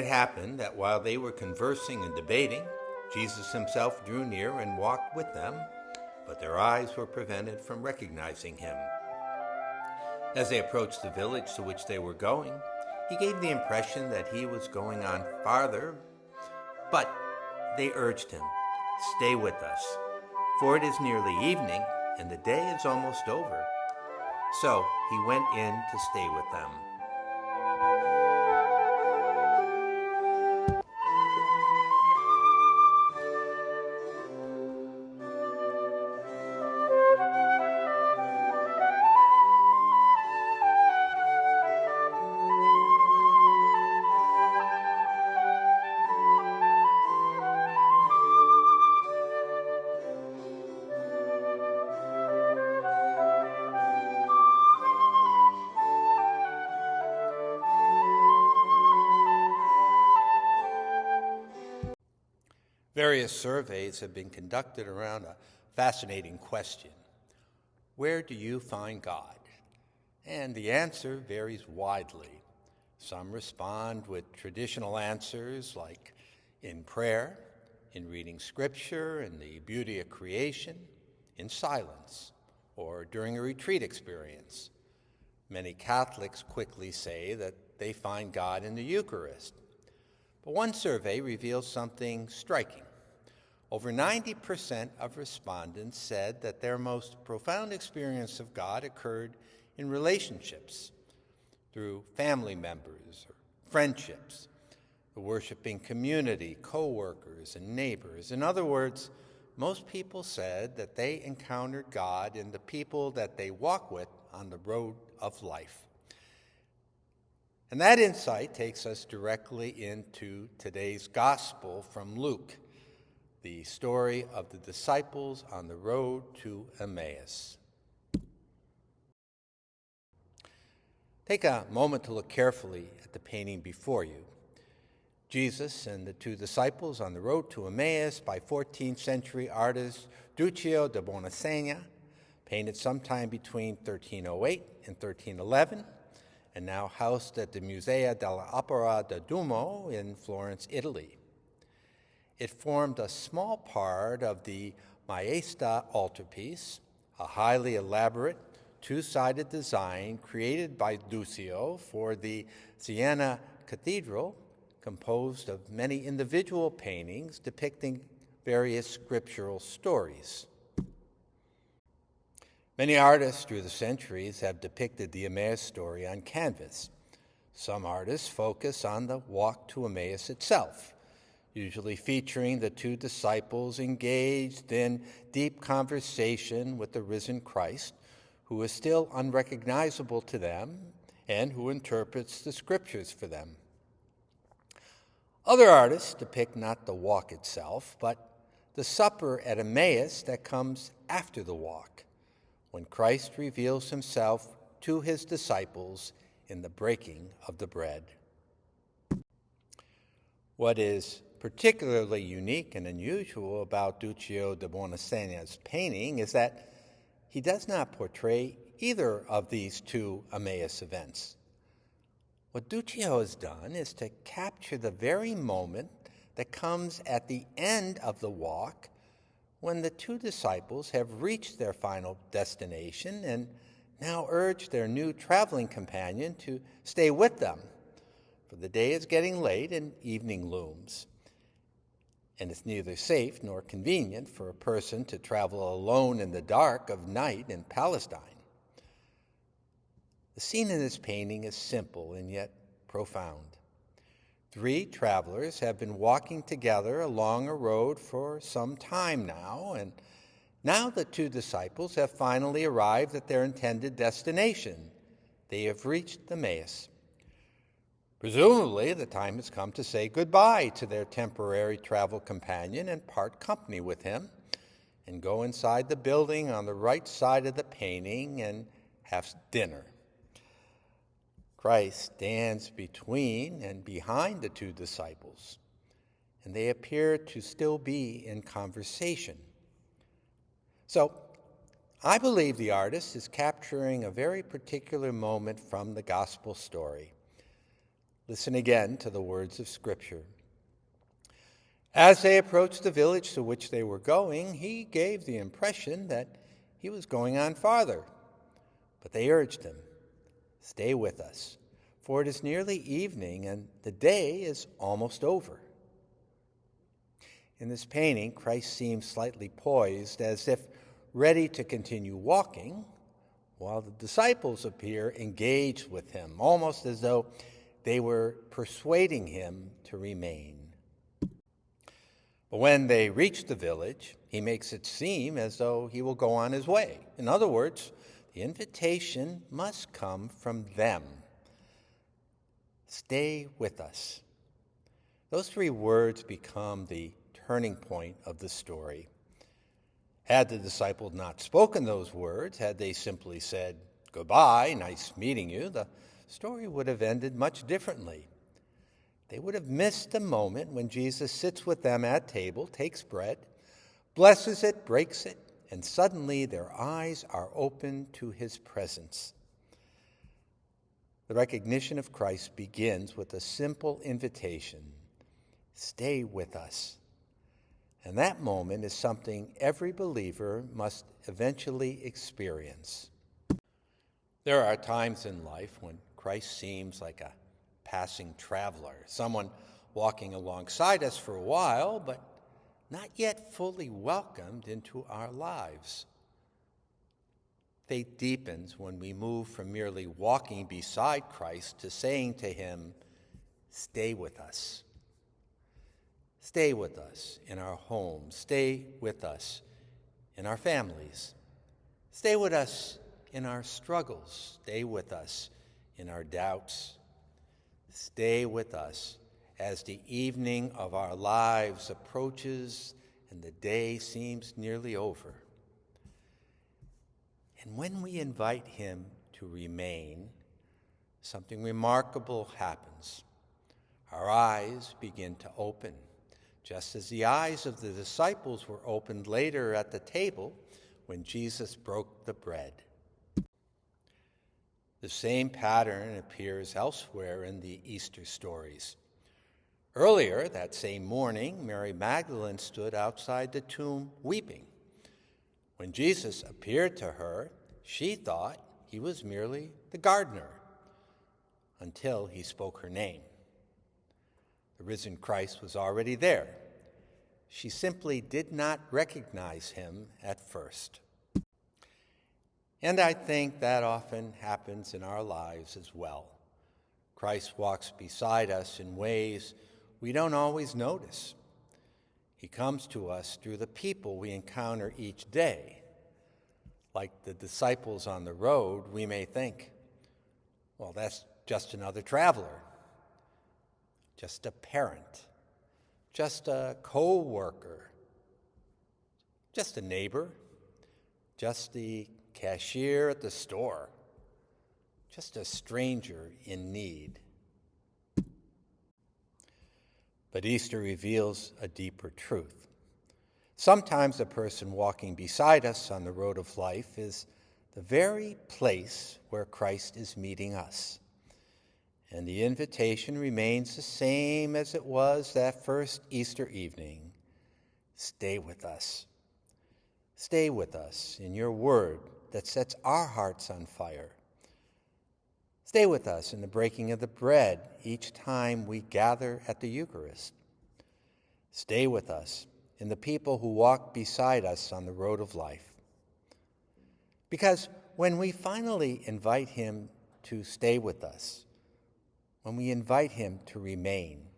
happened that while they were conversing and debating, Jesus himself drew near and walked with them, but their eyes were prevented from recognizing him. As they approached the village to which they were going, he gave the impression that he was going on farther, but they urged him, "Stay with us, for it is nearly evening, and the day is almost over." So he went in to stay with them. Various surveys have been conducted around a fascinating question: where do you find God? And the answer varies widely. Some respond with traditional answers like in prayer, in reading scripture, in the beauty of creation, in silence, or during a retreat experience. Many Catholics quickly say that they find God in the Eucharist. But one survey reveals something striking. Over 90% of respondents said that their most profound experience of God occurred in relationships, through family members or friendships, the worshiping community, co-workers, and neighbors. In other words, most people said that they encountered God in the people that they walk with on the road of life. And that insight takes us directly into today's gospel from Luke, the story of the disciples on the road to Emmaus. Take a moment to look carefully at the painting before you. Jesus and the two disciples on the road to Emmaus by 14th century artist Duccio di Buoninsegna, painted sometime between 1308 and 1311, and now housed at the Museo dell'Opera del Duomo in Florence, Italy. It formed a small part of the Maesta altarpiece, a highly elaborate two-sided design created by Duccio for the Siena cathedral, composed of many individual paintings depicting various scriptural stories. Many artists through the centuries have depicted the Emmaus story on canvas. Some artists focus on the walk to Emmaus itself, usually featuring the two disciples engaged in deep conversation with the risen Christ, who is still unrecognizable to them and who interprets the scriptures for them. Other artists depict not the walk itself, but the supper at Emmaus that comes after the walk, when Christ reveals himself to his disciples in the breaking of the bread. What is particularly unique and unusual about Duccio di Buoninsegna's painting is that he does not portray either of these two Emmaus events. What Duccio has done is to capture the very moment that comes at the end of the walk, when the two disciples have reached their final destination and now urge their new traveling companion to stay with them, for the day is getting late and evening looms. And it's neither safe nor convenient for a person to travel alone in the dark of night in Palestine. The scene in this painting is simple and yet profound. Three travelers have been walking together along a road for some time now, and now the two disciples have finally arrived at their intended destination. They have reached Emmaus. Presumably, the time has come to say goodbye to their temporary travel companion and part company with him, and go inside the building on the right side of the painting and have dinner. Christ stands between and behind the two disciples, and they appear to still be in conversation. So, I believe the artist is capturing a very particular moment from the gospel story. Listen again to the words of Scripture. As they approached the village to which they were going, he gave the impression that he was going on farther. But they urged him, "Stay with us, for it is nearly evening and the day is almost over." In this painting, Christ seems slightly poised, as if ready to continue walking, while the disciples appear engaged with him, almost as though they were persuading him to remain. But when they reach the village, he makes it seem as though he will go on his way. In other words, the invitation must come from them. Stay with us. Those three words become the turning point of the story. Had the disciples not spoken those words, had they simply said, "Goodbye, nice meeting you," the story would have ended much differently. They would have missed the moment when Jesus sits with them at table, takes bread, blesses it, breaks it, and suddenly their eyes are open to his presence. The recognition of Christ begins with a simple invitation, "Stay with us." And that moment is something every believer must eventually experience. There are times in life when Christ seems like a passing traveler, someone walking alongside us for a while, but not yet fully welcomed into our lives. Faith deepens when we move from merely walking beside Christ to saying to him, "Stay with us." Stay with us in our homes. Stay with us in our families. Stay with us in our struggles. Stay with us in our doubts. Stay with us as the evening of our lives approaches and the day seems nearly over. And when we invite him to remain, something remarkable happens. Our eyes begin to open, just as the eyes of the disciples were opened later at the table when Jesus broke the bread. The same pattern appears elsewhere in the Easter stories. Earlier that same morning, Mary Magdalene stood outside the tomb weeping. When Jesus appeared to her, she thought he was merely the gardener until he spoke her name. The risen Christ was already there. She simply did not recognize him at first. And I think that often happens in our lives as well. Christ walks beside us in ways we don't always notice. He comes to us through the people we encounter each day. Like the disciples on the road, we may think, well, that's just another traveler, just a parent, just a co-worker, just a neighbor, just the cashier at the store, just a stranger in need. But Easter reveals a deeper truth. Sometimes the person walking beside us on the road of life is the very place where Christ is meeting us. And the invitation remains the same as it was that first Easter evening. Stay with us. Stay with us in your word that sets our hearts on fire. Stay with us in the breaking of the bread each time we gather at the Eucharist. Stay with us in the people who walk beside us on the road of life. Because when we finally invite him to stay with us, when we invite him to remain,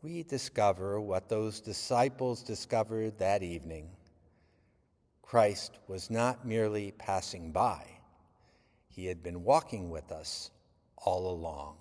we discover what those disciples discovered that evening. Christ was not merely passing by. He had been walking with us all along.